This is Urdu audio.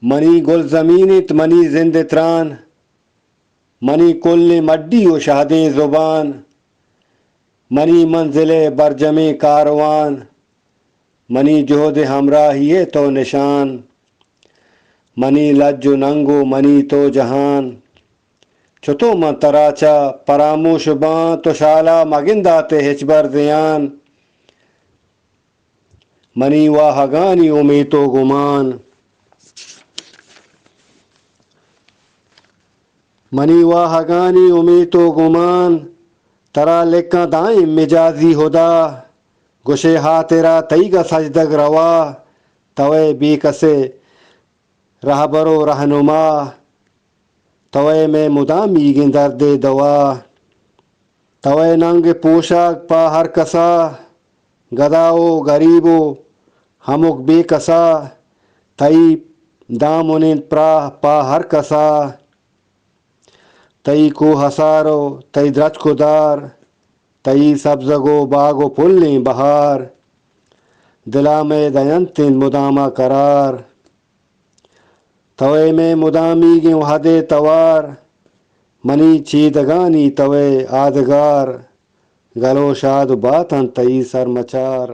منی گل زمینت منی زند تران، منی کل مڈی و شہد زبان، منی منزل برجم کاروان، منی جہد ہمراہی تو نشان، منی لج و ننگ و منی تو جہان، چھتو من تراچا پراموش بان، تو شالا مگندات ہچبر دیان، منی واہگانی امید و گمان، منی واہگانی امید و گمان، ترا لکھاں دائیں مجازی ہدا، گشے ہا تیرا تیگا سجدگ روا، توے بی کسے رہبر و رہنما، توے میں مدامی گن درد دوا، توے ننگ پوشاک پا ہر کسا، گدا و غریب و ہمک بے کسا، تئی دامن پراہ پا ہر کسا، تئی کو ہسارو تئی درچ کو دار، تئی سبزگو باغ و پلیں بہار، دلا میں دینتن مدامہ قرار، توے میں مدامی گن وحد توار، منی چیدگانی توے آدگار، گلو شاد باتن تئی سرمچار۔